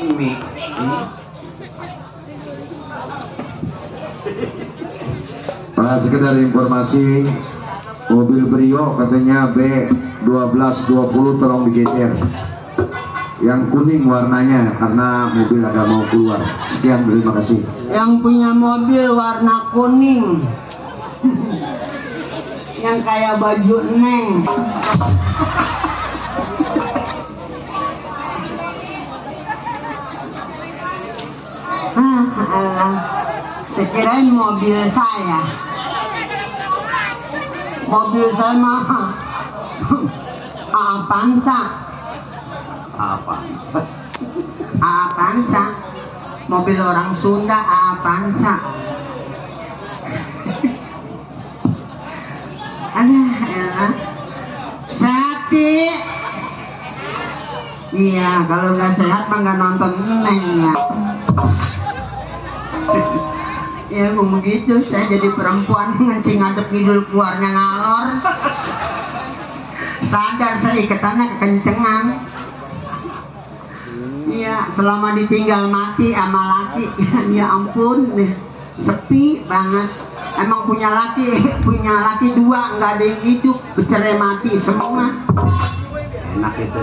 Mie. Sekedar informasi, mobil Brio katanya B1220 tolong digeser. Yang kuning warnanya karena mobil agak mau keluar. Sekian, terima kasih. Yang punya mobil warna kuning, yang kayak baju Neng. Alah, sekirain mobil saya. Mobil saya mah Avanza. Apa? Avanza. Mobil orang Sunda, Avanza. Aduh, elah. Sati. Iya, kalau nggak sehat mah nggak nonton Neng ya. Ya begitu, saya jadi perempuan ngencing ngadep ngidul keluarnya ngalor. Sadar saya iketannya kekencengan. Iya, selama ditinggal mati sama laki, ya ampun, sepi banget. Emang punya laki dua, nggak ada yang hidup, bercerai mati semua. Enak itu.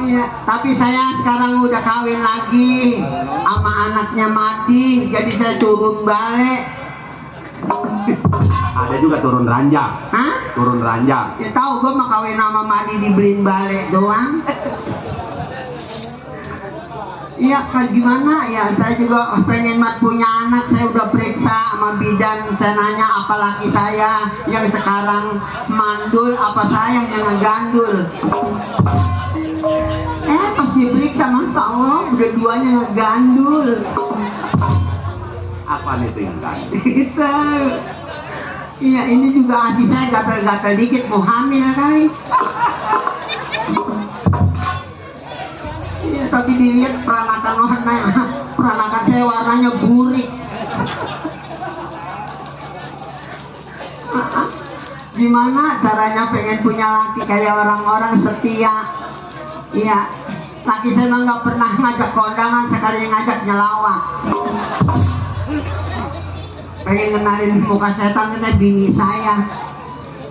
Iya, tapi saya sekarang udah kawin lagi, sama anaknya mati, jadi saya turun balik. Ada juga turun ranjang. Hah? Turun ranjang. Ya tahu gue mah kawin sama Madi dibeliin balik doang. Iya, kan gimana ya, saya juga pengen punya anak. Saya udah periksa sama bidan, saya nanya apa laki saya yang sekarang mandul, apa saya yang ngegandul. Pas diperiksa, Masya Allah, udah duanya ngegandul. Apa nih itu yang gandul? Itu. Iya, ini juga asi saya gatal-gatal dikit, mau hamil kali. Iya, tapi dilihat peranakan saya warnanya burik. Gimana caranya pengen punya laki kayak orang-orang setia? Iya, laki saya mah nggak pernah ngajak kondangan, sekali ngajak nyelawat. Pengen kenalin muka setan kita bini saya.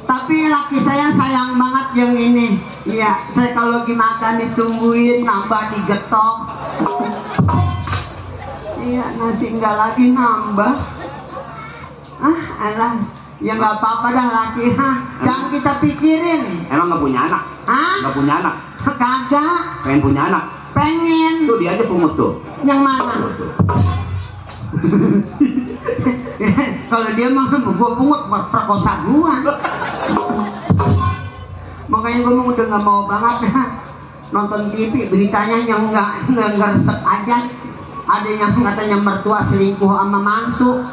Tapi laki saya sayang banget yang ini. Iya, saya kalau lagi makan ditungguin, nambah digetok. Iya, nasi enggak lagi nambah. Alah, ya nggak apa-apa dah laki. Jangan kita pikirin. Emang nggak punya anak? Nggak punya anak? Kagak. Pengen punya anak? Pengen. Tuh dia aja pungut tuh. Yang mana? Kalau dia mah gue pungut perkosa gua. Makanya gue udah nggak mau banget nonton TV, beritanya yang nggak resep aja. Ada yang katanya mertua selingkuh sama mantu.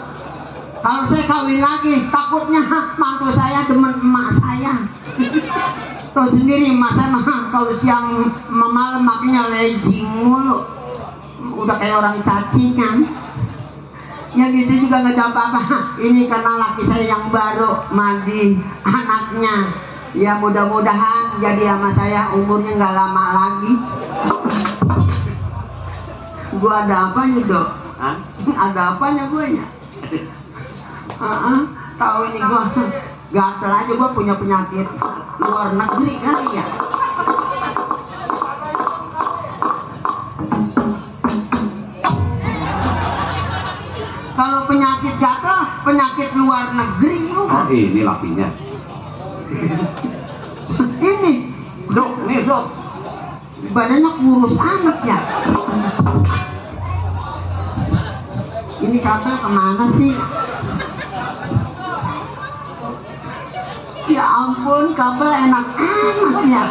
Kalau saya kawin lagi, takutnya mantu saya demen emak saya. Tahu sendiri emak saya mah kalau siang malam makanya lejing mulu. Udah kayak orang cacingan. Ya gitu juga nggak ada apa-apa. Ini karena laki saya yang baru mandi anaknya. Ya mudah-mudahan jadi sama saya umurnya nggak lama lagi. Gua ada apanya dok? Ada apanya gue ya? Tahu ini gua gatel aja, gua punya penyakit luar negeri kali ya. Kalau penyakit gatel, penyakit luar negeri juga. Oh ini lakinya. Ini Dok, nih Dok. badannya kurus amat ya. Ini kabel kemana sih? Ya ampun, kabel enak amat ya.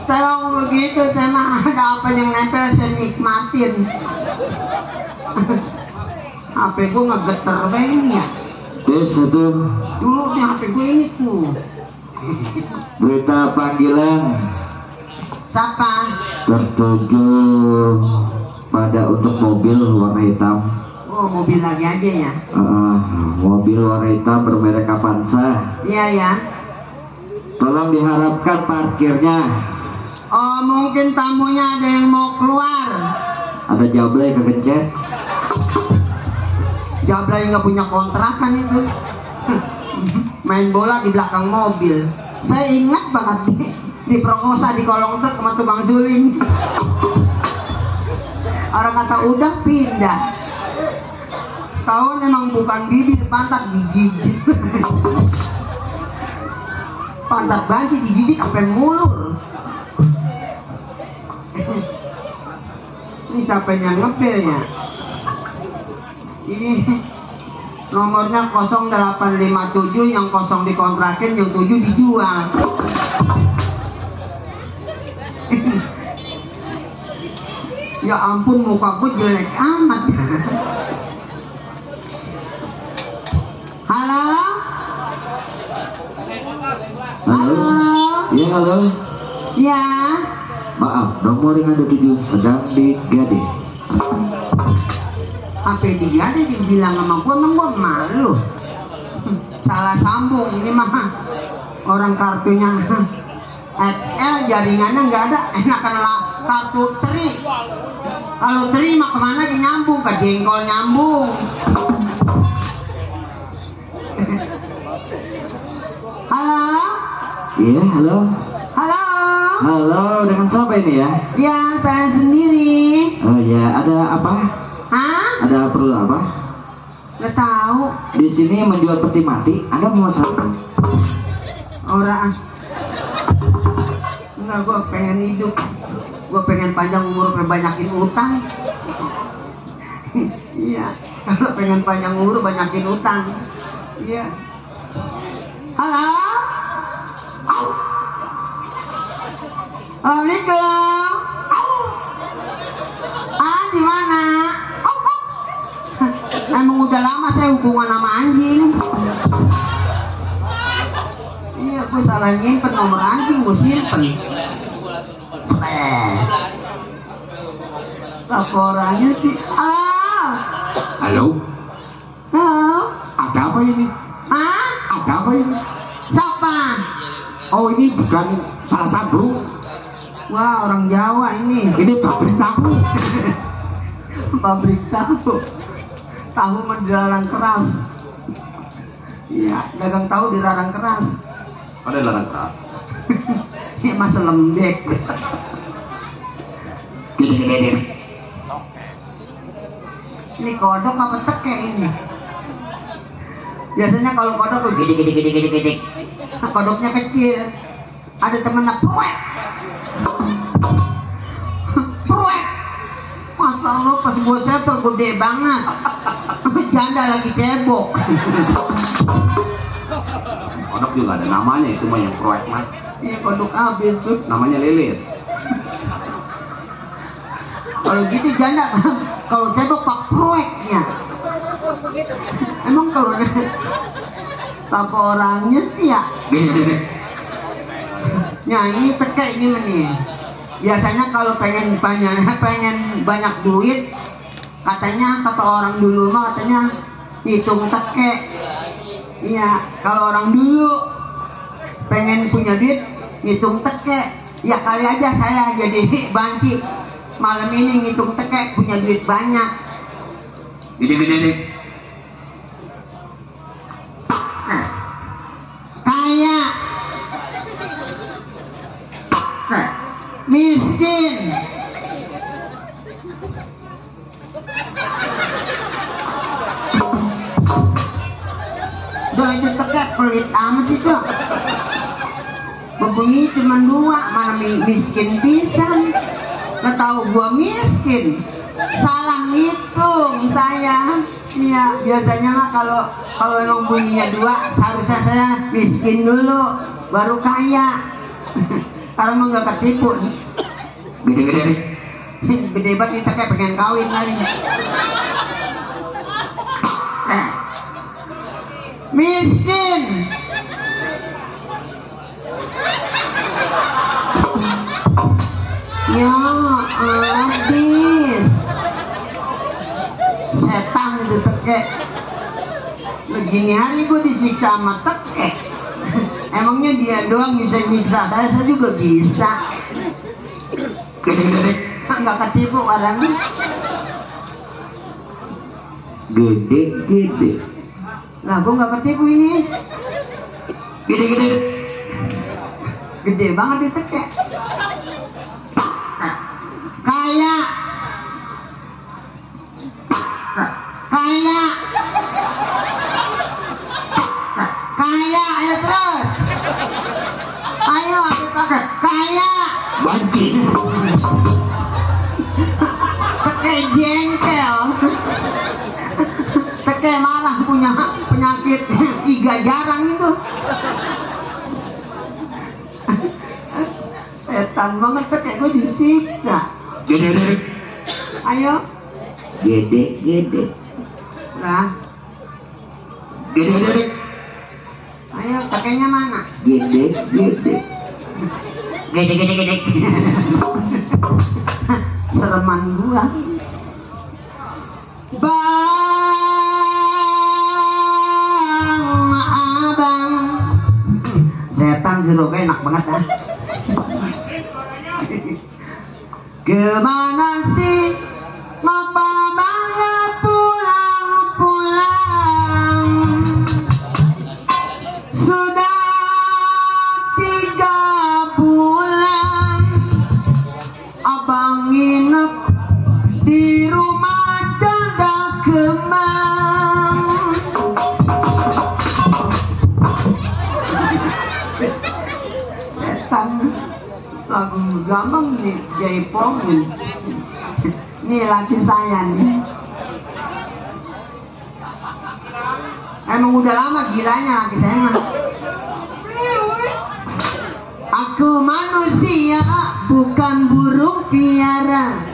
Saya begitu, saya mah ada apa yang nempel saya nikmatin. HP gue ngegeter banget ya. Des itu Dulu nih HP gue ini tuh. berita panggilan Siapa? tertuju pada untuk mobil warna hitam. Oh, mobil lagi aja ya? Mobil warna hitam bermerek Avanza. Iya ya. Tolong diharapkan parkirnya Oh, mungkin tamunya ada yang mau keluar. Ada jablay kegencet. Jablay nggak punya kontrakan itu. Main bola di belakang mobil. Saya ingat banget diperkosa di kolong truk sama tukang suling. Orang kata udah pindah. Tahu memang bukan bibir, pantat digigit. Pantat banci digigit sampai mulur. Ini siapa yang ngepel ya? Ini nomornya 0857, yang 0 dikontrakin, yang 7 dijual. Ya ampun, muka gue jelek amat. Halo? Halo? Ya, halo. Ya. Maaf, nomor yang ada 7 sedang digade. Apa digade dibilang sama gue, emang gue malu. Salah sambung, ini mah orang kartunya XL, jaringannya nggak ada, enakan lah kartu tri. Kalau tri mah kemana nyambung, ke jengkol nyambung. Halo? Iya, halo. Halo? Halo, dengan siapa ini ya? Ya, saya sendiri. Oh ya, ada apa? Hah? Ada perlu apa? Nggak tahu. Di sini menjual peti mati. Anda mau apa? Orang. Enggak, gue pengen hidup. Gue pengen panjang umur, banyakin utang. Iya, kalau pengen panjang umur, banyakin utang. Iya. Halo? Assalamualaikum. Ah, di mana? Emang udah lama saya hubungan sama anjing. Iya, gue salah nyimpen nomor anjing, gue simpen. Laporannya sih. Halo? Halo? Ada apa ini? Hah? Ada apa ini? Siapa? Oh, ini bukan salah satu. Wah, orang Jawa ini. Ini pabrik tahu. Pabrik tahu. Tahu mah dilarang keras. Iya, dagang tahu dilarang keras. Ada larang keras. Ini masa lembek. Gede-gede. Ini kodok apa teke ini? Biasanya kalau kodok tuh gede. Kodoknya kecil. Ada temennya pruek. Pruek. Masa lo pas gue setor gede banget. Janda lagi cebok. Kodok juga ada namanya, itu mah yang proyek mah. Iya, kodok habis tuh. Namanya lilis. Kalau gitu janda, kalau cebok pak proyeknya. Emang kalau siapa orangnya sih ya? Nah, ini teke ini nih. Biasanya kalau pengen banyak duit, katanya kata orang dulu mah katanya hitung teke. Iya, kalau orang dulu pengen punya duit ngitung teke. Ya kali aja saya jadi banci malam ini ngitung teke punya duit banyak. Gede-gede. Kaya, miskin, doa itu tegak pelit amat sih dok. Bebengi cuma 2, mana miskin pisan. Nggak tahu gua miskin, salah ngitung saya. Iya, biasanya mah kalau emang bunyinya 2, seharusnya saya miskin dulu, baru kaya. Karena mah nggak ketipu. Gede-gede. Gede banget kita kayak pengen kawin kali. Miskin. Ya habis. Setan itu teke. Begini hari gue disiksa sama teke. Emangnya dia doang bisa nyiksa saya juga bisa. Gede-gede. Nggak ketipu barangnya. Gede-gede. Nah, gua nggak ketipu ini. Gede-gede. Gede banget ditekek. Kayak ayo terus. Ayo pakai kayak Banci. teke jengkel. Teke marah punya penyakit iga jarang itu. Setan banget teke gue disiksa. Gede-gede. Ayo. Gede-gede. Lah, Gede-gede. ayo tekenya mana? Gede-gede. Gede. Sereman gua. Bang abang. Setan jeruk enak banget ah. Kemana sih? Ngapa banget pulang-pulang? Sudah 3 bulan abang nginep di rumah Janda Kemang. Setan lagu gampang nih jaipongin. Nih laki saya nih. Emang udah lama gilanya laki saya mah. Aku manusia bukan burung piara.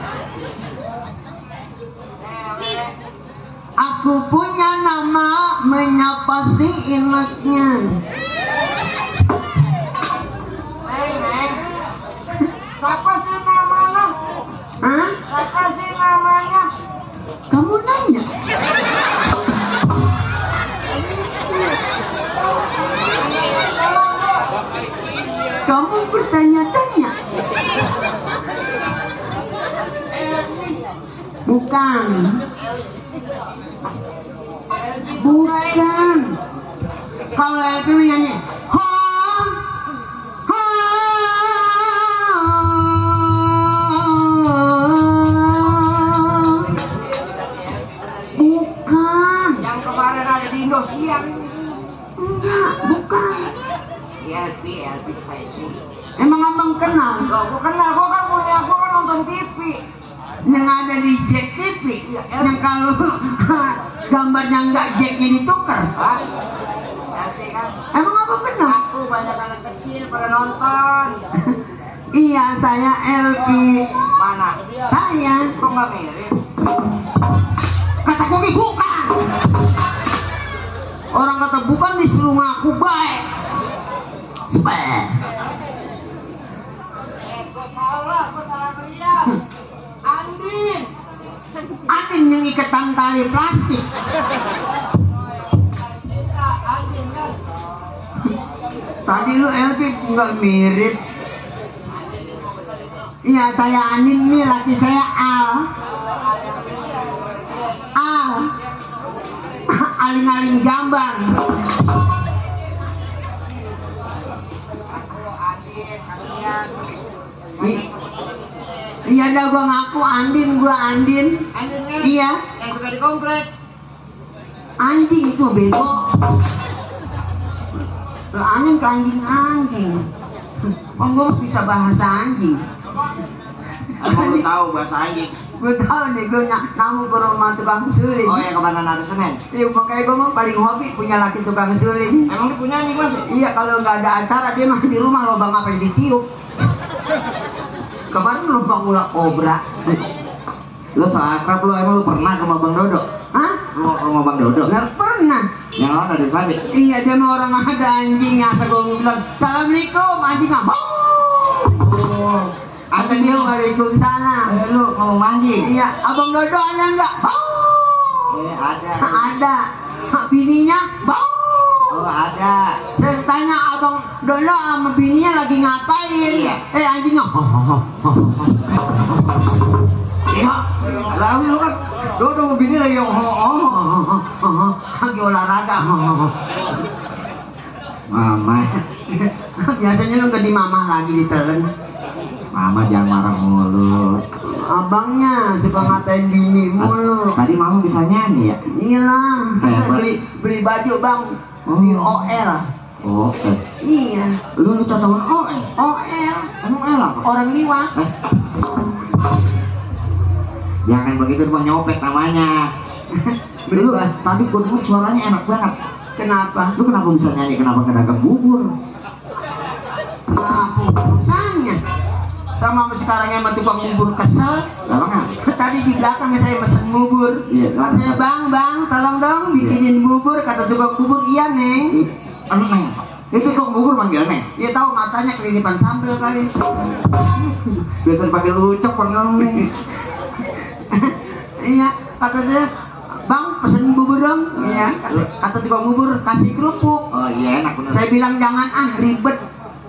Aku punya nama menyapa si ineknya. Siapa sih namanya? Hah? Siapa sih namanya? Kamu nanya? Kamu bertanya-tanya? Bukan. Bukan. Kalau Elvi nyanyi, hong, hong. Bukan. Yang kemarin ada di Indosiar. Enggak, bukan. Elvi Spicy. Emang abang kenal? Loh, gua kenal, gua kan nonton TV. Yang ada di Jack TV, yang kalau gambarnya enggak Jacknya ditukar. Hah? Elvi kan. Emang abang kenal? Aku banyak anak kecil pada nonton. Iya, saya Elvi. Mana? Saya. Kok nggak mirip? Kata Koki bukan. Orang kata bukan disuruh ngaku baik. Spek. Gua salah lihat. Andin. Andin yang iketan tali plastik. Andin kan. Tadi lu Elvi nggak mirip. Iya, saya Andin nih, laki saya Al. Al. Aling-aling jamban. Andin, kasihan. Iya dah, gua ngaku Andin, gua Andin. Andin kan? Iya, Yang suka di komplek. anjing itu bego. Lo Andin ke anjing. Oh, gua bisa bahasa anjing. Emang lu tahu bahasa anjing? Gue tahu nih, gue namu ke rumah tukang suling. Oh ya, kemana hari Senin? Iya, makanya gue mah paling hobi punya laki tukang suling. Emang dia punya anjing masih? Iya, kalau nggak ada acara dia mah di rumah lubang apa yang ditiup. Kemarin lubang ular kobra. Lu seakrab lu, emang lu pernah ke rumah Bang Dodo? Hah? Lu ke rumah Bang Dodo? Nggak pernah. Yang lawan ada sabit. Iya, dia mah orang ada anjingnya. Asal gue bilang, Assalamualaikum, anjing apa? Kata dia, Waalaikumsalam. Lu ngomong anjing? Iya, abang Dodo ada nggak? Ada. Ada. Bininya? Oh Oh, ada. Saya tanya abang Dono sama bininya lagi ngapain? Iya. Anjingnya. Iya. Lalu lu kan Dodo sama bini lagi lagi olahraga. Mama, Biasanya lu gak di mama lagi ditelan. mama jangan marah mulu. Abangnya suka ngatain bini mulu. Tadi mama bisa nyanyi ya? Iyalah, Hebat. beli baju bang di OL. Oh, Iya, lu tatawan OL? OL. Emang OL apa? Orang liwat. Jangan begitu mah nyopet namanya. Lu tadi gua denger suaranya enak banget. Kenapa? Lu kenapa bisa nyanyi? Kenapa nggak dagang bubur? Apa urusannya? Sama sekarang yang tukang bubur kesel. Emang kan? Tadi di belakang saya pesen bubur. Iya, Kata saya, bang, tolong dong bikinin bubur. Kata tukang bubur, iya neng. Neng, itu kok bubur manggil Neng? Dia tahu matanya kelilipan sambal kali. Biasa dipanggil Ucok, panggil Neng. Iya, kata saya, bang pesen bubur dong. Iya, kata tukang bubur kasih kerupuk. Oh iya enak bener. Saya bilang jangan ribet.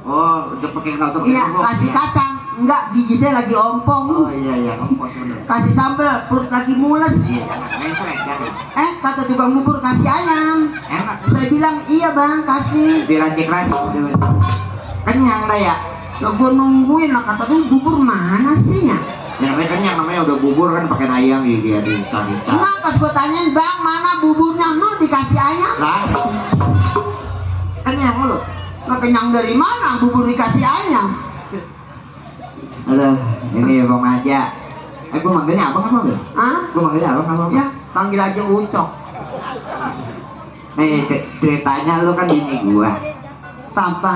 Oh, udah pakai nggak usah pakai Iya, kerupuk. kasih kacang. Enggak, gigi saya lagi ompong. Oh iya ongkos bener. Kasih sambal, perut lagi mules. Iya enak, jangan. Kata tukang bubur kasih ayam. Enak. Saya bilang iya bang, kasih. Diracik-racik udah. Kenyang dah ya. Loh, gue nungguin lah, kata tuh bubur mana sih ya? Ya namanya kenyang, namanya udah bubur kan pakai ayam ya dia dicari. Enggak, pas gue tanyain bang mana buburnya, no dikasih ayam. Lah. Kenyang lu. Lo kenyang dari mana? Bubur dikasih ayam. Aduh, ini Bang aja. Gua manggilnya abang apa Bang? Hah? Gua manggilnya abang apa? Ya, panggil aja Ucok. Nih ceritanya lu kan bini gua. Siapa?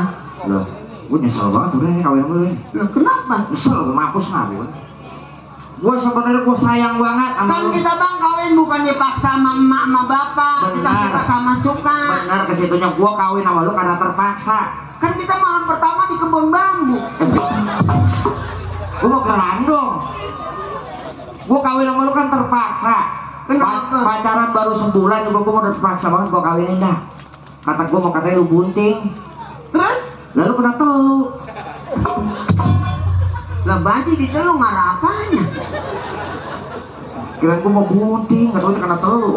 Loh, gua nyesel banget sebenarnya kawin sama lu. Loh, kenapa? Nyesel gua mampus ngawin. Gua sebenarnya gua sayang banget sama Kan lu. kita bang kawin bukan dipaksa sama emak sama bapak. Kita Benar. suka sama suka. Benar kesitunya gua kawin sama lu karena terpaksa. Kan kita malam pertama di kebun bambu. Gua mau gerandong. Gua kawin sama lu kan terpaksa. Kenapa? Pacaran baru sebulan juga gua mau terpaksa banget gua kawinin dah. Kata gua mau katanya lu bunting. Terus? Lalu kena telu. Lah baji di telu ngarah apanya? Kira gua mau bunting, gak tau dia kena telu.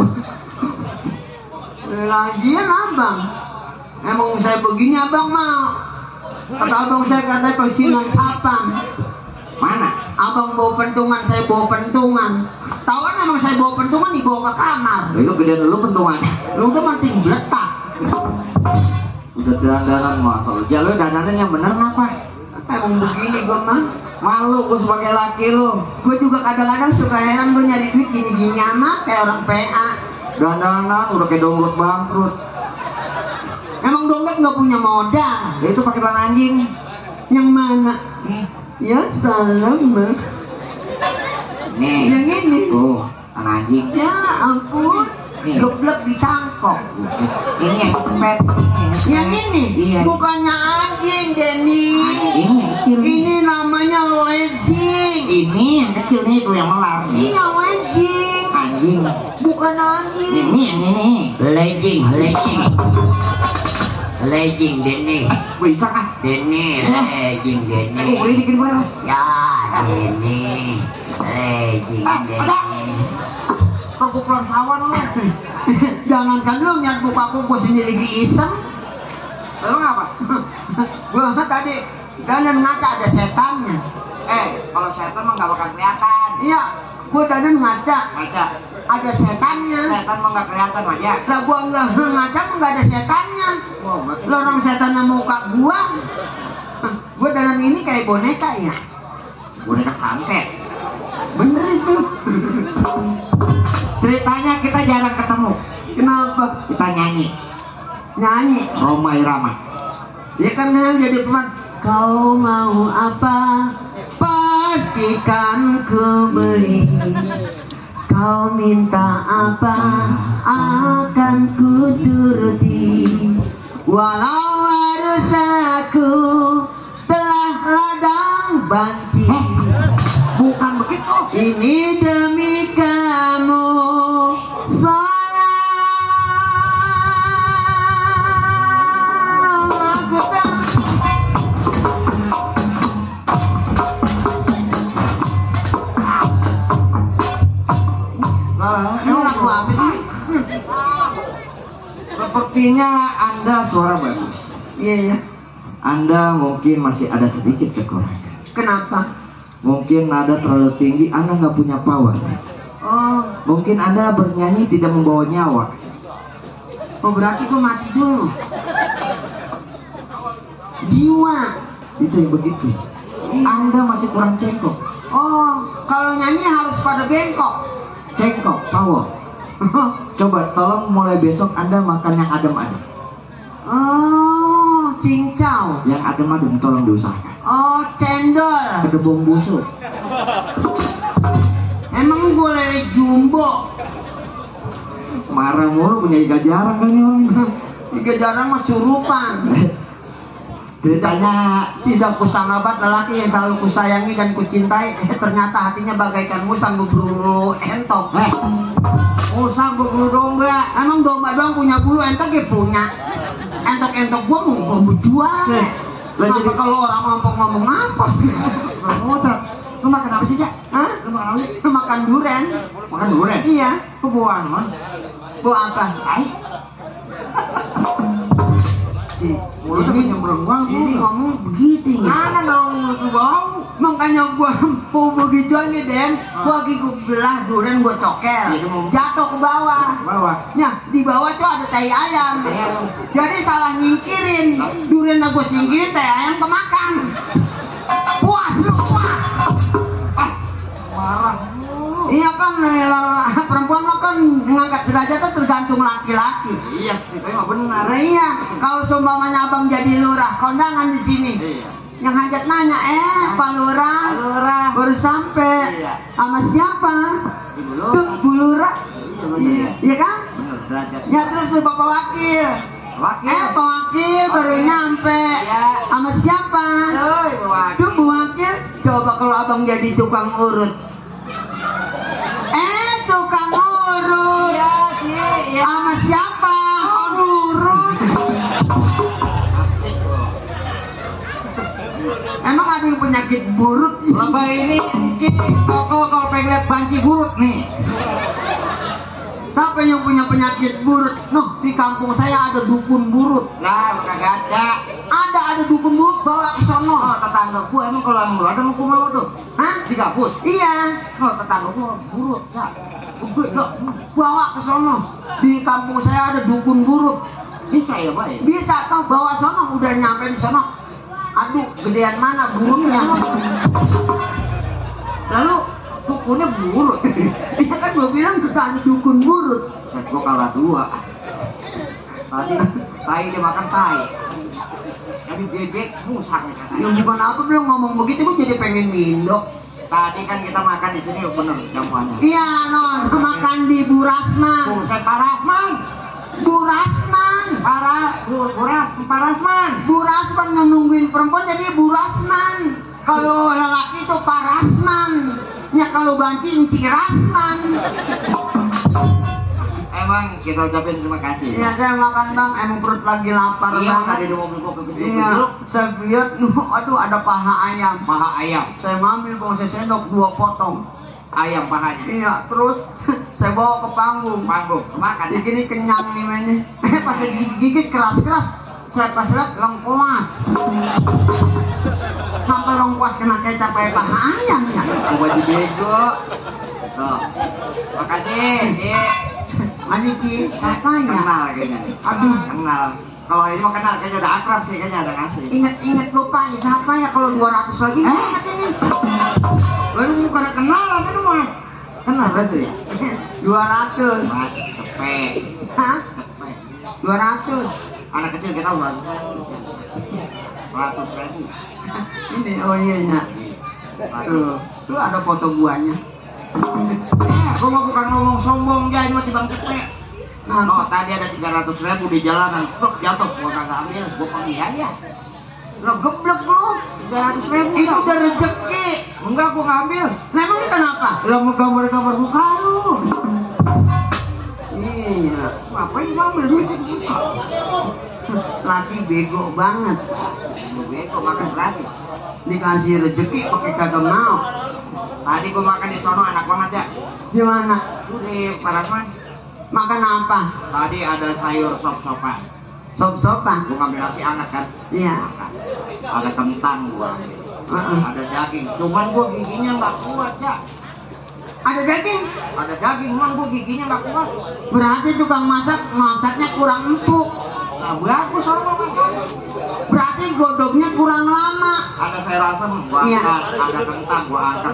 Lagian abang. Emang saya begini abang mau. Kata abang saya katanya pensiunan sapam. Mana? Abang bawa pentungan, saya bawa pentungan. Tawan emang saya bawa pentungan dibawa ke kamar. Lah itu gedean lu pentungan. Lu udah penting beletak. Udah dandanan masa lu. Ya lu dandanan yang bener ngapa? Emang begini gua mah. Malu gua sebagai laki lu. Gua juga kadang-kadang suka heran gua nyari duit gini-gini amat kayak orang PA. Dandanan udah kayak dompet bangkrut. Emang dompet nggak punya modal. Ya itu pakai tangan anjing. Yang mana? Ya salah mah. Nih. Yang ini. Tuh, tangan anjing. Ya ampun. Nih. Geblek di tangkok. Ini yang kepet. Yang ini Iya. bukannya anjing, Denny. Ini yang kecil. Ini namanya legging. Ini yang kecil nih tuh yang melar. Nih. Iya legging. Anjing. Bukan anjing. Ini yang ini. Legging. Legging Denny. Bisa ah. Denny, legging Denny. Boleh dikit berapa? Ya, Denny. Legging Denny. Kok gua pulang sawan lu? Jangankan lu nyat buka gua sendiri lagi iseng. Lu ngapa? Gua tadi danan ngaca ada setannya. Kalau setan mah gak bakal kelihatan. Iya, gua danan ngaca Ngaca. ada setannya. Setan mah gak kelihatan aja. Lah gua enggak ngaca enggak ada setannya. Wow, berarti Lorong setan sama muka gua. Gua danan ini kayak boneka ya. boneka santet. Bener itu. Ceritanya kita jarang ketemu. Kenapa? Kita nyanyi Nyanyi. Roma Irama. Ya kan jadi teman. Kau mau apa? Pastikan ku beri. Kau minta apa? Akan ku turuti. Walau harus aku telah ladang banci. Bukan begitu. Ini demi kamu. Salam. Sepertinya Anda suara bagus. Iya ya. Anda mungkin masih ada sedikit kekurangan. Kenapa? Mungkin nada terlalu tinggi, Anda nggak punya power. Oh, Mungkin Anda bernyanyi tidak membawa nyawa. oh berarti gua mati dulu. Jiwa. Itu yang begitu. Anda masih kurang cengkok. Oh, kalau nyanyi harus pada bengkok. Cengkok, power. Coba tolong mulai besok Anda makan yang adem-adem. Oh, cincau. Yang adem-adem tolong diusahakan. Oh, cendol. Kedebong busuk. Emang gue lele jumbo. Marah mulu, punya iga jarang kan nih orang. Tiga jarang mah surupan. Ceritanya Tidak kusangabat lelaki yang selalu kusayangi dan kucintai, ternyata hatinya bagaikan musang berbulu entok. musang berbulu domba. Emang domba doang punya bulu, entok ya punya. Entok-entok gua mau jual. Kenapa kalau orang ngomong apa sih? Motor. Lu makan apa sih, Jak? Hah? Lu makan apa sih? Makan duren. Makan durian. Iya. Kebuan, man. Buat apa? Ai. Mulutnya nyembrang banget. Jadi ngomong begitu ya. Mana dong mulut lu bau? Makanya gua mau begitu aja Den. Gua lagi gua belah durian gua cokel. Jatuh ke bawah. Bawah. Nah, di bawah tuh ada tai ayam. Jadi salah nyingkirin. Durian gua singkirin, tai ayam kemakan. Puas lu, puas. Marah. Iya kan, perempuan mah kan ngangkat derajatnya tergantung laki-laki. Iya sih, tapi mah benar. Nah iya, kalau seumpamanya abang jadi lurah, kondangan di sini. Iya. Yang hajat nanya, Pak Lurah, Lurah. baru sampai. Iya. Sama siapa? Ibu Tuh, Bu Lurah. Iya, benar. Iya kan? Benar, derajat. Ya terus tuh Bapak Wakil. Wakil. Pak Wakil baru Wakil. nyampe. Iya. Sama siapa? Oi, Wakil. Tuh Bu Wakil, coba kalau abang jadi tukang urut. Tukang urut. Iya, sih. Iya. Sama siapa? Urut. Emang ada yang penyakit burut? Lebay ini, Cik. Koko kalau pengen lihat banci burut nih. Siapa yang punya penyakit burut? Noh, di kampung saya ada dukun burut. Lah, kagak ada. Ada dukun burut, bawa ke sono. Oh, tetangga gua emang kalau emang lu ada mau mau tuh. Hah? Di kampus. Iya, Oh, tetangga gua burut, ya. bawa ke sono. Di kampung saya ada dukun burut. Bisa ya, Pak? Ya? Bisa tau bawa sono, udah nyampe di sono. Aduh, gedean mana burutnya? Lalu dukunnya burut. Iya kan gua bilang ada dukun burut. Set gua kalah 2. Tadi tai dia makan tai. Tadi bebek musang katanya. Yang bukan apa belum ngomong begitu, gua jadi pengen mindo. Tadi kan kita makan di sini bener jamuannya. Iya non, makan di Bu Rasman. Buset Parasman. Bu Rasman. Parasman. Bu Rasman nungguin perempuan jadi Bu Rasman. Kalau lelaki itu Parasman. Ya kalau banci Enci Rasman. Emang kita ucapin terima kasih. Iya saya makan bang, emang perut lagi lapar Iya, banget. tadi di mobil gua kegeduk. Iya, saya lihat, aduh ada paha ayam. Paha ayam. Saya ngambil bang, saya sendok 2 potong. Ayam pahanya. Iya, terus saya bawa ke panggung. Panggung, makan. Jadi gini kenyang nih mainnya. Pas saya gigit keras-keras, saya pas lihat lengkuas. Kenapa lengkuas kena kecap kayak paha ayam ya? Coba di bego. Tuh. Makasih. Iya. Maliki, siapa ya? Kenal kayaknya. Aduh, Kenal. Kalau ini mau kenal kayaknya udah akrab sih, kayaknya ada ngasih. inget lupa ya siapa ya kalau 200 lagi? Ingat ini. Lalu bukan kenal apa tuh, Mas? Kenal berarti ya? 200. Mas, cepet. Hah? Cepet. 200. Anak kecil kita udah 100.000. Ini oh iya ya. Tuh ada foto guanya. Gua mau bukan ngomong sombong aja, ini mah Bang Cepet. Nah, Oh, tadi ada 300.000 di jalanan, truk jatuh, gua kagak ambil, gua pergi aja. lo geblek lu. 300.000 Itu udah rezeki. Enggak, gua nggak ambil. Nah, emang ini kenapa? Lah mau gambar-gambar muka lu. Iya. Ngapain gua ambil duit itu muka? Laki bego banget. Gua bego makan gratis. Dikasih rezeki pakai kagak mau. Tadi gua makan di sono enak banget ya. Gimana? Itu di Parasman. Makan apa? Tadi ada sayur sop-sopan. Sop-sopan? Gua ngambil nasi hangat kan. Iya. Makan. Ada kentang gua. Ada daging. Cuman gua giginya nggak kuat ya. Ada daging? Ada daging, cuman gua giginya nggak kuat. Berarti tukang masaknya kurang empuk. Nah, bagus sama masak. Berarti godoknya kurang lama. Ada sayur asam, gua Iya. angkat. Ada kentang, gua angkat.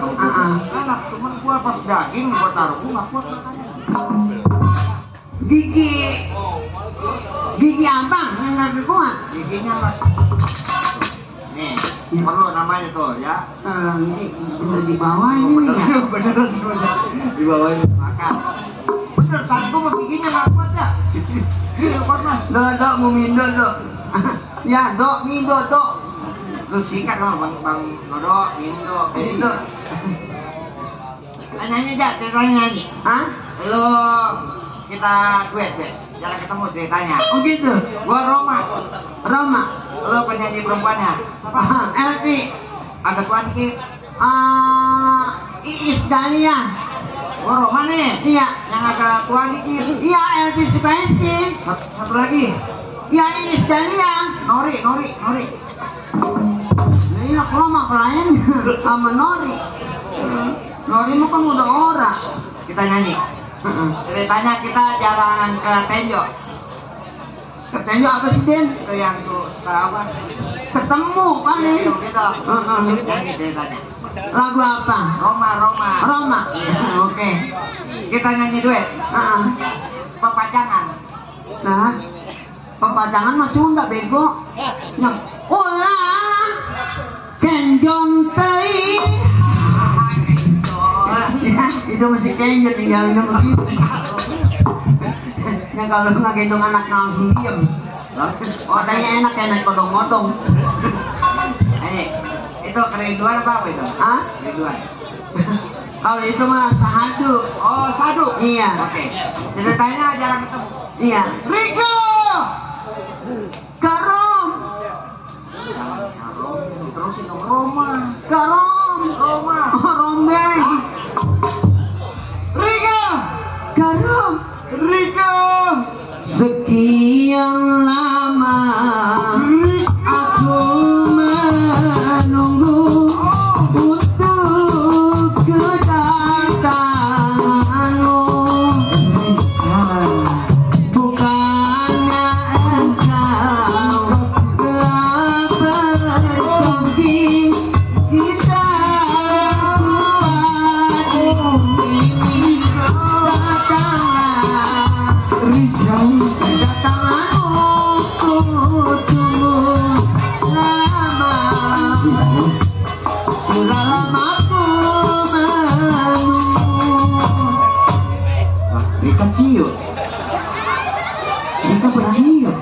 Enak, cuman gua pas daging gua taruh, gua nggak kuat makannya. Gigi abang yang nggak kuat. Giginya nggak. Nih, perlu namanya tuh ya. Ini bener di bawah ini ya. Beneran di bawah ini makan. Bener, tadi gua mau giginya nggak kuat ya. Gini kuat mah. Dok, mau mindo dok. Ya dok, mindo dok. Lu sikat sama bang Dodo, Mindo. Nyanyi aja, ceritanya nyanyi. Hah? Lu kita duet, jarang ketemu ceritanya. Oh gitu. Gua Roma, lu penyanyi perempuannya. Elvi. Ada Tuan Ki. Iis Dahlia. Gua Roma nih. Iya. Yang agak Tuan Ki. Iya, Elvi Sukaisi. Satu lagi. Iya, Iis Dahlia. Nori. Nah, ini aku lama klien sama Nori. Nori mah kan udah ora. Kita nyanyi. Ceritanya kita jarang ke Tenjo. Ketemu apa sih Den? Itu yang suka apa? Ketemu kan ini. Gitu. Nyanyi ceritanya. Lagu apa? Roma. Oke. Kita nyanyi duet. Pepacangan. Nah, pepacangan mah Sunda bego. Nah, ulah kenjong tei. Ya, itu masih kenjong tinggalin begitu. Yang kalau nggak gendong anak langsung diem. Katanya enak kayak naik odong-odong. Itu kerinduan apa itu? Hah? Kerinduan. Kalau itu mah sahadu. Oh, sadu. Iya. Oke. Ceritanya jarang ketemu. Iya. Riko. Karom. Terusin dong Roma. Karom. Roma. Oh, rombeng. Riko. Karom. Riko. Sekian lama aku menunggu untuk kedatanganmu. Bukannya engkau telah berjanji kita buat ini. Kedatanganmu ku tunggu lama. Sudah lama ku menunggu. Wah, Rika ciut. Rika pernah ciut.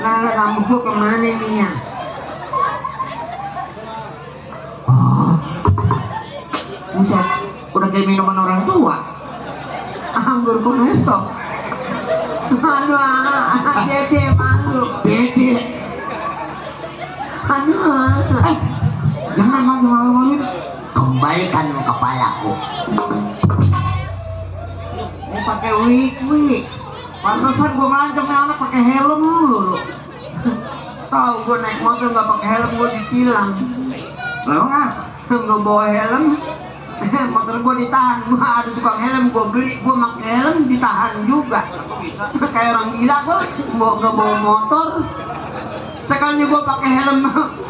Nah, rambut gua kemana nih ya? Buset, udah kayak minuman orang tua. Anggur kumeso. Aduh, dede malu. Bede. Aduh, Jangan malu-maluin. Kembalikan kepalaku. Ini pakai wig. Pantesan gua ngancam nih anak pakai helm lu. tahu gua naik motor nggak pakai helm gua ditilang. Lalu apa? Nggak bawa helm. Motor gua ditahan. Gua ada tukang helm gua beli. Gua pakai helm ditahan juga. Kayak orang gila gua. Nggak bawa motor. Sekalinya gua pakai helm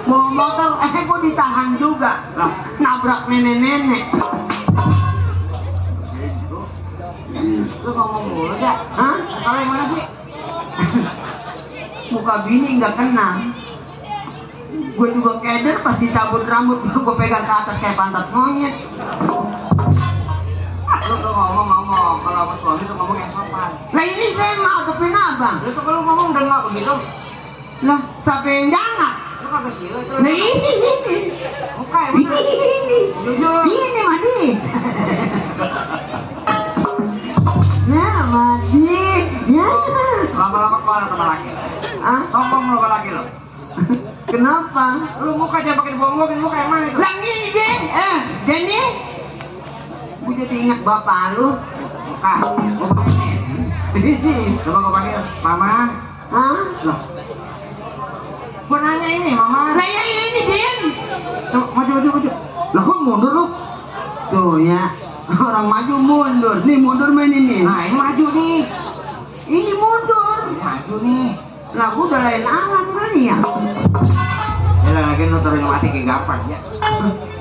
bawa motor, gua ditahan juga. Lah, Nabrak nenek-nenek. lu ngomong mulu dah. Hah? Kalau yang mana sih? Muka bini nggak kenal. Gue juga keder pas dicabut rambut. Gue pegang ke atas kayak pantat monyet. Lu tuh ngomong kalau sama suami tuh ngomong yang sopan. Lah ini saya mau depin abang. Lu tuh kalau ngomong udah nggak begitu. Lah siapa yang jangan? Lu kagak sih itu. Nah ini. Muka ya bener. Ini. Jujur. Ini Madi. Nah Madi. Ya. Lama-lama keluar sama laki. Ah? Sombong lo sama laki lo. Kenapa? Lu muka jangan pakai dibohong-bohongin, muka yang mana itu? Lah ini deh. Denny. Gue jadi ingat bapak lu. Kak, gua panggil. Coba gua panggil, Mama. Hah? Loh. Gua nanya ini, Mama. Lah ya ini Din. Coba maju. Lah kok mundur lu? Tuh ya, orang maju mundur. Nih mundur main ini. Nah, ini maju nih. Ini mundur. Maju nih. Lah gua udah lain alam kali ya. Ya lah, lagi lu turun mati kayak gampang ya.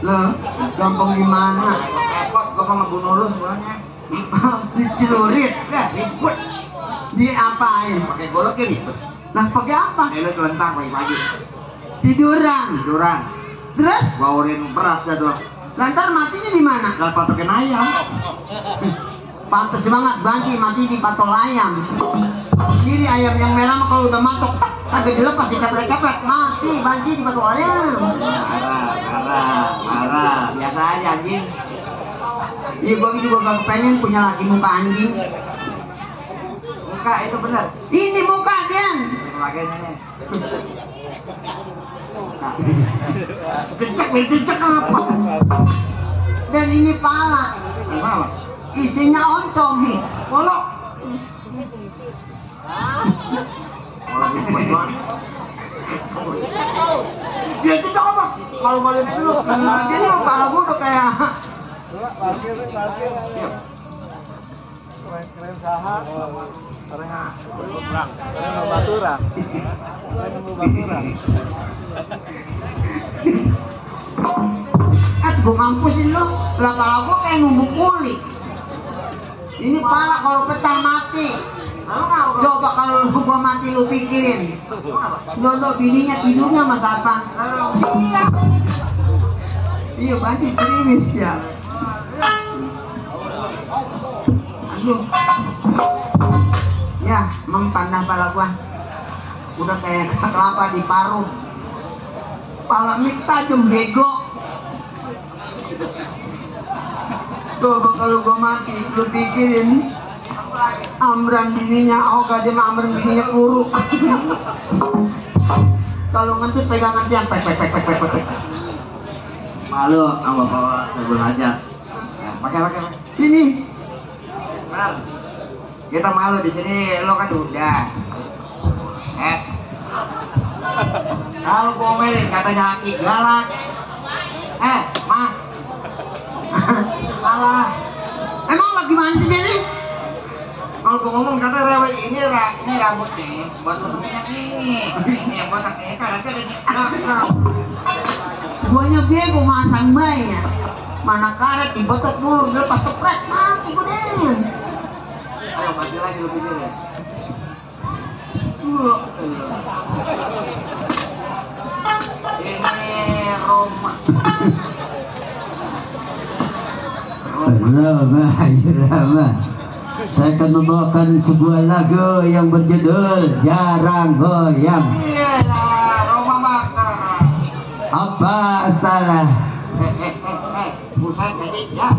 Loh, gampang gimana? Repot, gua mau ngebunuh lu sebenarnya. Dicelurit. Ya, ribut. Diapain? Pakai golok ya ribut. Nah pakai apa? Lu celentang pagi-pagi. Tiduran. Tiduran. Terus? Baurin beras dah tuh. Lantar matinya di mana? Lah patokin ayam. Pantes banget banci mati di patol ayam. Jadi ayam yang merah mah kalau udah matok tak kagak dilepas dikepret-kepret mati banci di patol ayam. Marah. Biasa aja anjing. Iya gua juga gak pengen punya laki muka anjing. Muka itu bener. Ini muka Den. Makanya nih. Cecek apa? Dan ini pala. Gimana? Isinya oncom nih. Kolok. Kolok ribet banget. Dia cecek apa? Kalau balik dulu. Dia nih kepala gua udah kayak Parkir. Keren saha. Keren baturang. gua mampusin lu. Lah kalau gua kayak numbuk kulit. Ini pala kalau pecah mati. Coba kalau gua mati lu pikirin. Dodo bininya tidurnya sama siapa? Iya banci cerimis ya. Aduh. Ya, mempan dah pala gua. Udah kayak kelapa di paruh. Pala mik tajam bego. Coba kalau gua mati, lu pikirin. Amran bininya, oh gak dia Amran bininya kuruk. Kalau ngentut pegangan tiang, pek. Malu sama bawa sebelum aja. Pakai. Sini. Benar. Kita malu di sini, lo kan udah. Kalau gua ngomelin katanya laki galak. Mah. Salah. Emang lagi mana sih Deli? Kalau gua ngomong kata rewel ini rambut nih buat nutup yang ini. Ini yang botak ini kan ada di Guanya bego masang bayi. Mana karet dibotok dulu, lepas kepret mati gua deh. Ayo mati lagi lu pikirin. Ini Roma. Rama. Saya akan membawakan sebuah lagu yang berjudul Jarang Goyang. Iyalah, Roma bakar. Apa salah? Buset jadi ya.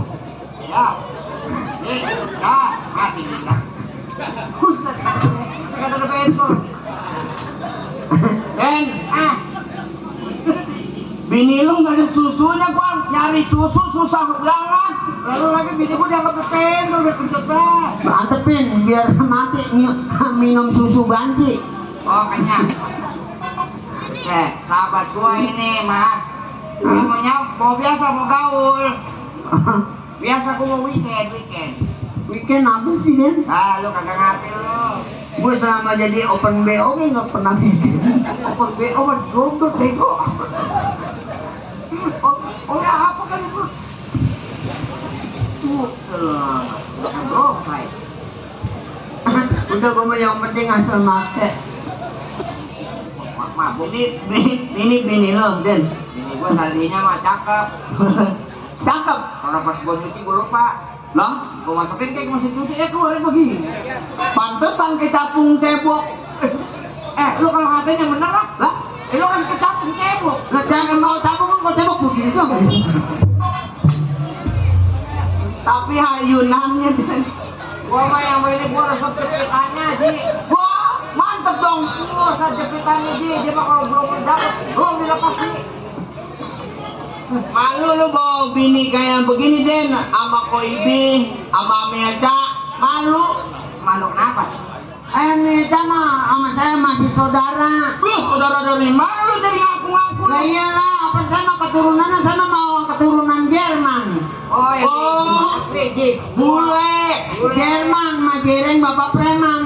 Mati kita. Buset kata ada bensul. Ben, bini lu gak ada susunya gua nyari susu susah banget. Lalu lagi bini gua dianggap bensul udah kentut banget. Antepin biar mati minum susu banci. Oh kenyang. Sahabat gua ini mah. Ini mau biasa mau gaul. Biasa gua mau weekend. Weekend apa sih Den? Lu kagak ngerti lu. Gue selama jadi open BO gak pernah bikin. Open BO mah gondot bego. Oh ya apa kan itu? Bro, saya. Udah gue mah yang penting asal make. Mabuk. Ini bini lo Den. Ini gua tadinya mah cakep. Cakep. Karena pas gua nyuci gua lupa. Lah, Gua masukin kayak mesin cuci, keluarin begini. pantesan kecapung cebok. Lu kalau katanya bener lah. Lah, Lu kan kecapung cebok. lah jangan mau capung kan kok cebok begini doang. Tapi hayunannya Den. Gua mah yang ini gua resep jepitannya, Ji. Wah, mantep dong. Resep jepitannya, Ji. Dia mah kalau belum dapet, belum dilepas nih. Malu lu bawa bini kayak begini Den, sama Koibi, sama Melca. Malu. Malu kenapa? Mita mah sama saya masih saudara. Loh, saudara dari mana lu dari ngaku-ngaku? Lah iyalah, apa sama keturunannya sama mau keturunan Jerman. Oh, ya. Oh. Bule. Jerman, Majereng bapak preman.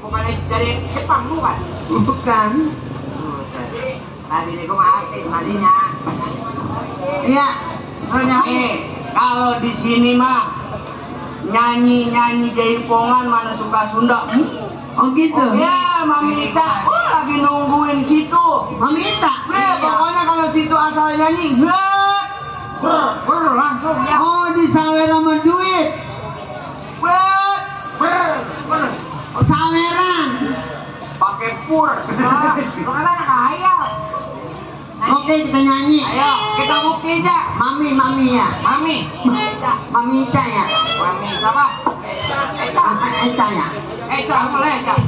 Bukan dari Jepang bukan? Bukan. Tadi nih gua artis tadinya. Iya. Kalau di sini mah nyanyi jaipongan mana suka Sunda. Oh gitu. Ya, Mami Ita, lagi nungguin situ. Mami Ita. Pokoknya kalau situ asal nyanyi, langsung ya. Oh, disawer sama duit. Oh, saweran. Pakai pur. Bukan anak kaya. Oke, kita nyanyi. Ayo, kita buktiin aja. Mami ya. Mami. Mami Ita ya. Mami siapa? Ita ya. Boleh, Cak.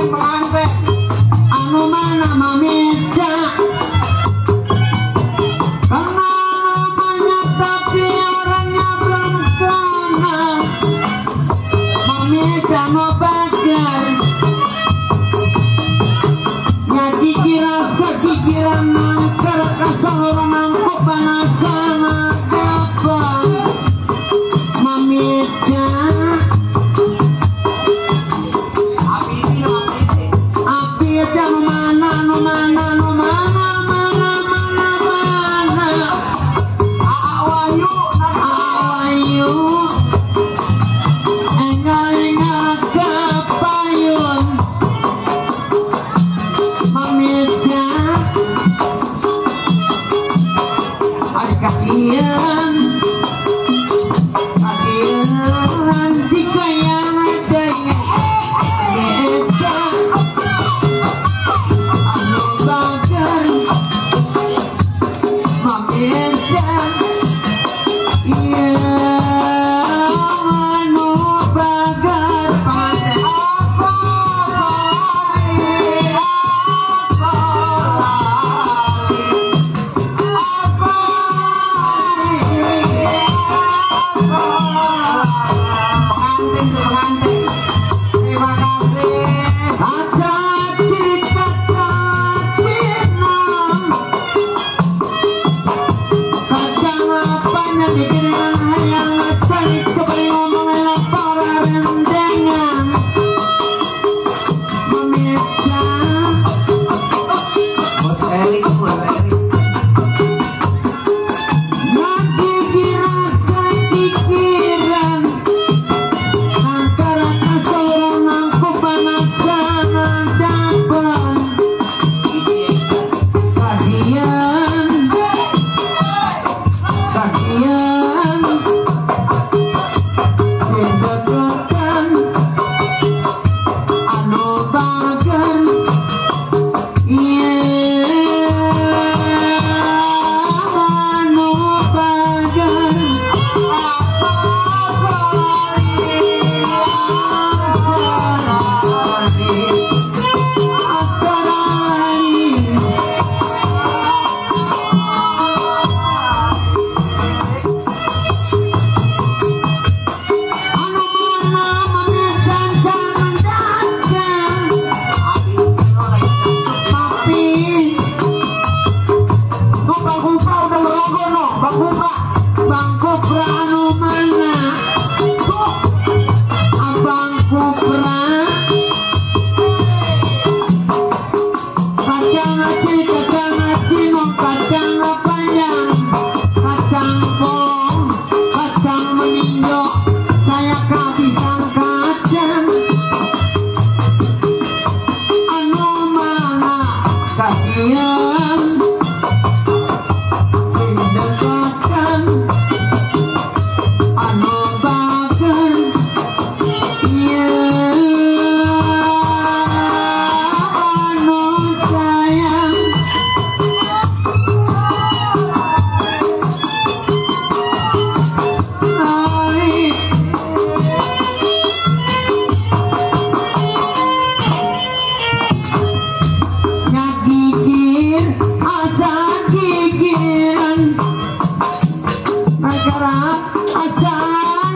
Pengantin. Anu mana Mami Ita? Kenal namanya tapi orangnya belum kenal. Mami Ita mau bakar. Ya kikiran mangker kasar mangkuk panas sama gampang. Mami Ita. Antara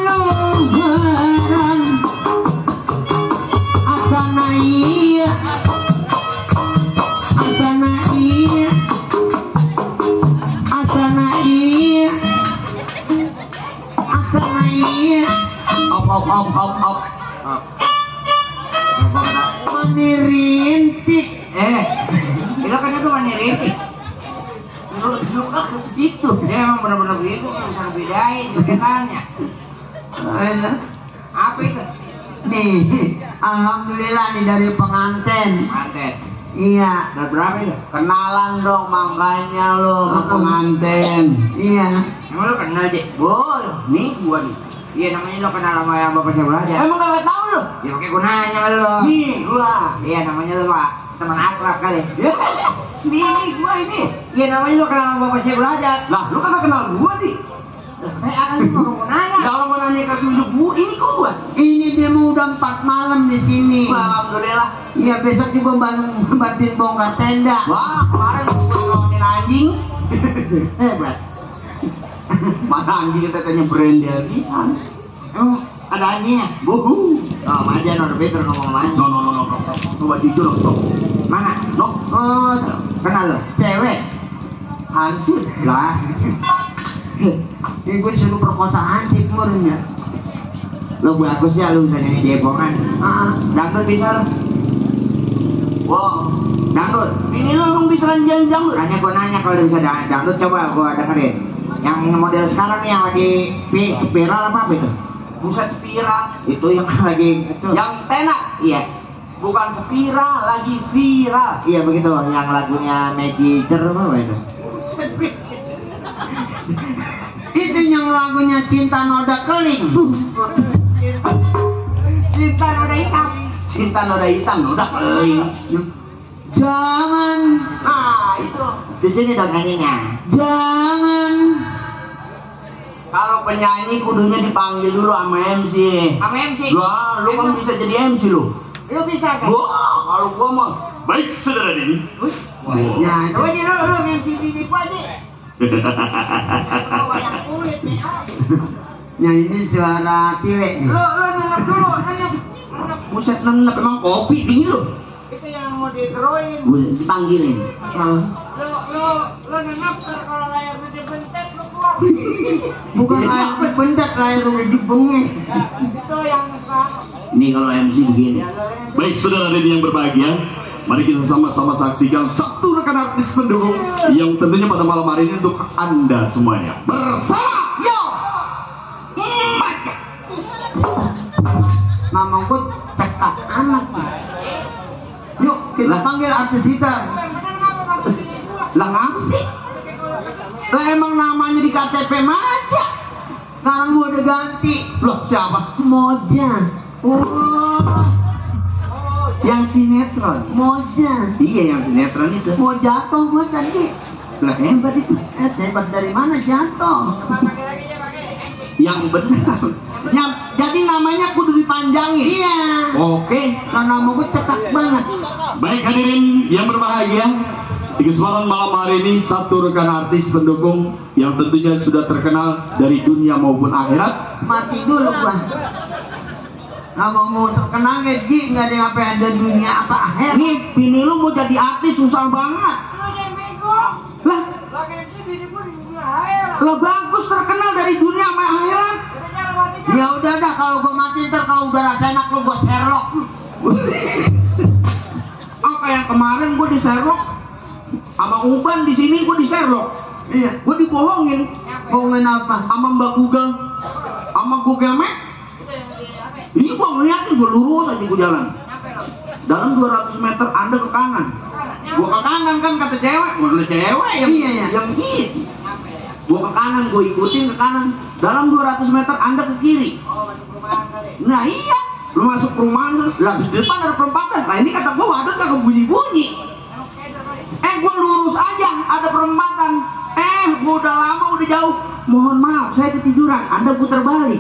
saluran asana iya asana iya asana iya asana iya Op. manirintik Itu kan itu manirintik. Lu juga ke situ. Dia emang benar-benar begitu, nggak bisa bedain jogetannya. Apa itu? nih alhamdulillah nih dari pengantin. Manten. Iya, Udah berapa itu? Kenalan dong makanya lo ke pengantin. iya. Emang lu kenal deh? Boy, nih gua nih. Iya namanya lo kenal sama yang bapak saya belajar. Emang kagak tahu lo? Ya pakai gunanya kali lo. Nih gua. Iya namanya lo pak teman akrab kali. Ini gua ini. Iya namanya lo kenal sama bapak saya belajar. Lah, lu kagak kenal gua nih. Akan lu mau nanya. Kalau mau nanya ke sunduk gua, ini gua. Ini dia mau udah 4 malam di sini. Alhamdulillah. Iya, besok juga bantuin bongkar tenda. Wah, kemarin gua nolongin anjing. Hebat. Mana anjing katanya berendel pisan. Emang ada anjingnya? Bohu. Oh, Majan udah pinter ngomong sama anjing. No. Coba jujur loh. Mana? No. Oh, Kenal lo? cewek. Hansip lah. Ini gue suruh perkosaan sih kemarin ya. Lo bagus ya lu bisa nyanyi jebokan. Dangdut bisa lo? Wow. Dangdut. Ini lo emang bisa nyanyi dangdut. Hanya gue nanya kalau bisa dangdut coba gue dengerin. Yang model sekarang nih yang lagi spiral apa itu? Buset spiral. Itu yang lagi itu. Yang tenak. Iya. Bukan spiral, lagi viral. Iya begitu. Yang lagunya Maggie Cer apa itu? Itu yang lagunya Cinta Noda Keling. Cinta noda hitam. Cinta noda hitam, noda keling. Jangan, Ah itu. Di sini dong nyanyinya. jangan. Kalau penyanyi kudunya dipanggil dulu sama MC. Sama MC. Wah, lu kan bisa jadi MC lu. Lu bisa kan? Wah, kalau gua mah. Baik, saudara Denny. Ya, Coba aja lu MC Didi gua aja. Bawa yang kulit nih. ya ini suara tilek. Lu nenep dulu, nenep. Buset nenep emang kopi dingin lu. Itu yang mau dikeroin. Buset dipanggilin. Lu nenep kalau layarnya dibentet lu keluar. Bukan air bentak, air udah dibengek. Itu yang sekarang. Nih kalau MC begini. Baik saudara Denny yang berbahagia, mari kita sama-sama saksikan satu rekan artis pendukung yang tentunya pada malam hari ini untuk Anda semuanya. Bersama Yo, mamaku cekak anak. Yuk kita panggil artis kita. Lah ngapa sih? Lah emang namanya di KTP aja. Sekarang gua udah ganti. Loh siapa? Moja. Oh, yang sinetron. Moja. Iya yang sinetron itu. Mau jatuh gua tadi. Lah hebat itu. Hebat dari mana jatuh? Yang benar. Yang jadi namanya kudu dipanjangin. Iya. Oke. Karena mau gua cekak banget. baik hadirin yang berbahagia, di kesempatan malam hari ini satu rekan artis pendukung yang tentunya sudah terkenal dari dunia maupun akhirat. Mati dulu gua. Nah, mau terkenal kayak gini, nggak ada apa ada dunia apa akhir. Nih bini lu mau jadi artis susah banget. Lu jangan bego. Lah, Lagi MC bini gua di dunia air. lah bagus terkenal dari dunia sama akhirat. Udah jangan mati. Ya udah dah, kalau gua mati ntar kalau udah rasa enak lu gua Sherlock. Oh kayak kemarin gua di Sherlock sama Uban di sini gua di Sherlock. Iya. Gua dibohongin Bohongin apa? sama Mbak Google, sama Google Map. Iya gua ngeliatin, gua lurus aja gua jalan. Dalam 200 meter Anda ke kanan. Gua ke kanan kan kata cewek, gua dulu cewek yang Iya, iya. yang gitu. Gua ke kanan, gua ikutin ke kanan. Dalam 200 meter Anda ke kiri. Nah iya, lu masuk perumahan, langsung di depan ada perempatan. Nah ini kata gua ada kagak bunyi-bunyi. Gua lurus aja, ada perempatan. Gua udah lama, udah jauh. Mohon maaf, saya ketiduran. Anda putar balik.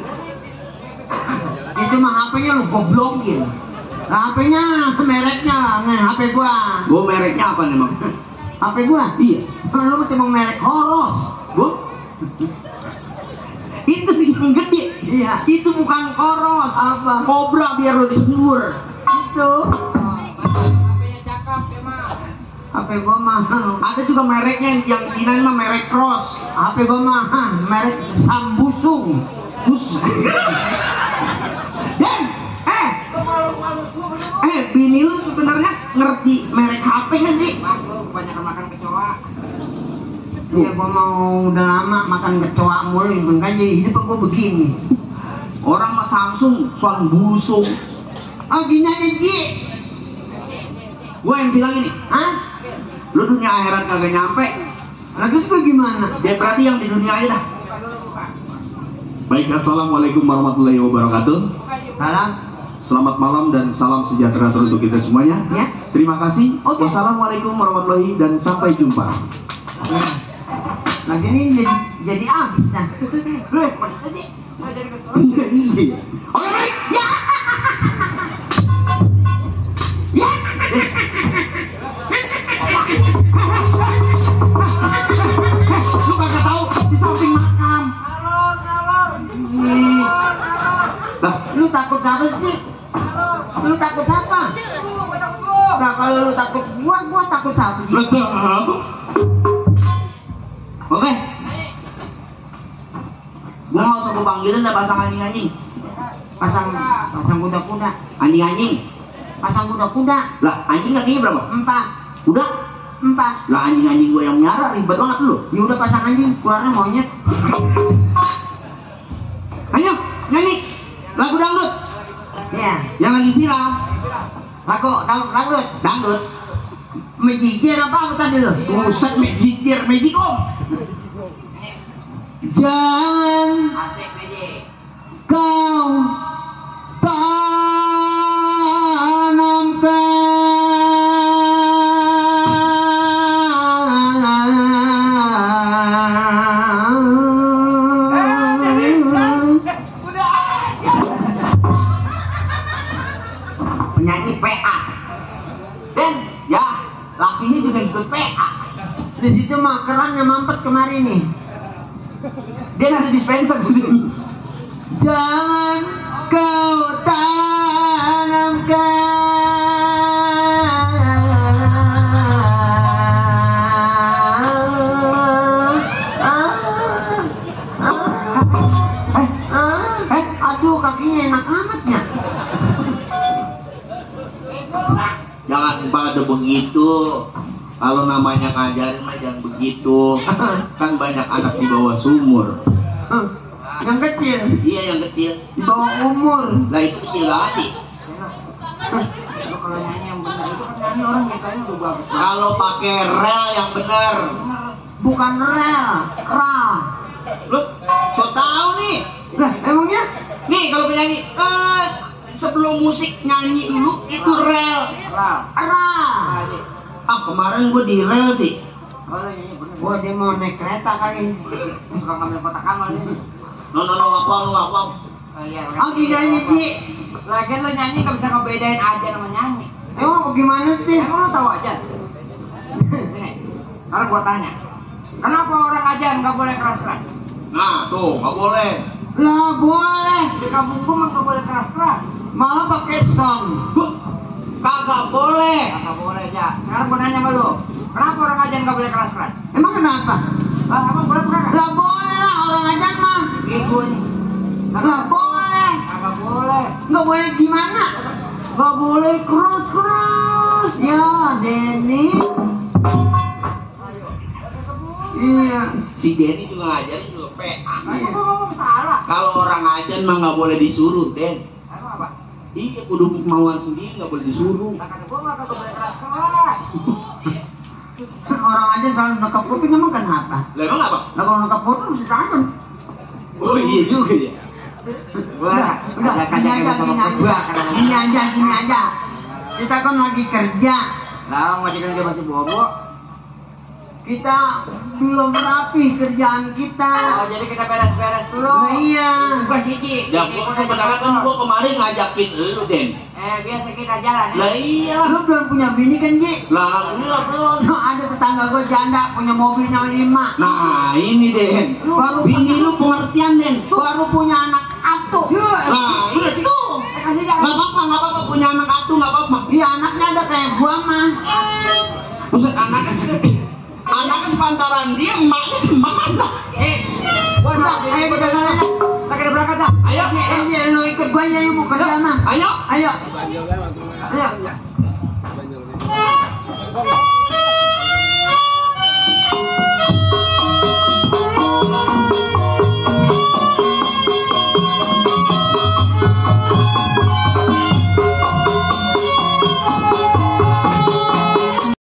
Itu mah HP-nya lu goblokin. Nah, HP-nya mereknya lah, nih HP gua. Gua mereknya apa nih, Mang? HP gua? Iya. Lu cuma merek Horos. Gua itu yang gede. Iya. Itu bukan koros, Apa? kobra biar lo disembur. Itu. HP gua mahal. Ada juga mereknya yang Cina mah merek Cross. HP gua mahal. Merek Samsung. Bus. Dan bini lu sebenarnya ngerti merek HP gak sih? Kebanyakan makan kecoa. Ya gua mau udah lama makan kecoa mulu, makanya hidup gua begini. Orang mah Samsung soal busung. Oh gini aja Ji. Gua yang bilang ini, Hah? lu dunia akhirat kagak nyampe. Lah terus bagaimana? Ya berarti yang di dunia aja dah. Baik, assalamualaikum warahmatullahi wabarakatuh. Salam. Selamat malam dan salam sejahtera untuk kita semuanya. Ya. Terima kasih. Oke. Wassalamualaikum warahmatullahi dan sampai jumpa. Ya. Lagi ini jadi habis dah. Nggak jadi kesel. Iya. Oke baik. Ya. Ya. Lu kagak tahu di samping makam. Lah, lu takut siapa sih? Lu takut siapa? Nah, kalau lu takut gua takut siapa sih? Betul. Oke. Gua nggak usah gua panggilin dah pasang anjing-anjing. Pasang kuda-kuda. Anjing-anjing. Pasang kuda-kuda. Lah anjing kakinya berapa? 4. Udah. 4. Lah anjing-anjing gua yang nyara ribet banget lu. Ya udah pasang anjing, keluarnya monyet. Ayo nyanyi lagu dangdut Ya. yang lagi viral. Lagu dangdut. Dangdut. Menjijir apa tadi lu? Buset mejikir mejikom. Jangan kau Penyanyi PA. Dan ya lakinya juga ikut PA. di situ mah kerannya mampet kemarin nih. Dia ada dispenser sendiri. Jangan kau aduh kakinya enak amatnya. Jangan pada begitu. Kalau namanya ngajarin mah jangan begitu. Kan banyak anak di bawah sumur. Yang kecil Iya yang kecil. di bawah umur. Lah itu kecil banget sih. Lu kalau nyanyi yang benar itu kan nyanyi orang nyatanya udah bagus banget. Kalau pakai rel yang benar. Bukan rel, ral. Lu so tahu nih. Lah emangnya? Nih kalau penyanyi sebelum musik nyanyi dulu itu rel. Ral. Ral. Ah kemarin gua di rel sih. Oh lu nyanyi bener. Wah dia mau naik kereta kali. Lu suka ngambil kotak amal ini. No apa. Oh iya. Oh gini aja Ci. Lagian lu nyanyi nggak bisa ngebedain aja sama nyanyi. Emang bagaimana sih? Emang lu tahu aja? Nih, sekarang gua tanya. Kenapa orang aja nggak boleh keras-keras? Nah tuh nggak boleh. Lah boleh. Di kampung gua mah nggak boleh keras-keras. Malah pakai sound. Kagak boleh. Nggak boleh aja. Sekarang gua nanya sama lu. Kenapa orang aja nggak boleh keras-keras? Emang kenapa? Lah, emang boleh bukan? Lah boleh lah orang aja mah. Gitu nih. Lah boleh. Kagak boleh. Nggak boleh gimana? Nggak boleh keras-keras. Ya Denny. Iya. Si Denny juga ngajarin juga PA. Nah, itu gua ngomong salah. Kalau orang ajan mah nggak boleh disuruh, Den. Emang apa? Iya, kudu kemauan sendiri nggak boleh disuruh. Nah, kata gua nggak boleh keras-keras. Orang aja selalu nekap kuping emang kenapa? Lah emang apa? Lah kalau nekap kuping mesti tangan. Oh iya juga ya. Udah, gini aja. Kita kan lagi kerja. Lah, majikan dia masih bobo. kita belum rapi kerjaan kita. Oh, jadi kita beres-beres dulu. Nah, iya. Gua siji. Ya gua sebenarnya kan gua kemarin ngajakin lu Den. Biasa kita jalan ya. Lah iya. Lu belum punya bini kan, Ji? Lah enggak belum. Nah, ada tetangga gue janda punya mobilnya 5. Nah ini Den. Baru Bini punya- lu pengertian Den. baru punya anak atu. Nah itu. Nggak apa-apa punya anak atu nggak apa-apa. Iya, anaknya ada kayak gua mah. Buset anaknya sepantaran dia, emaknya semana? Udah, ayo kita jalan. Kita berangkat dah. Ayo, Lu ikut gua aja yuk mau kerja mah. ayo. Ayo.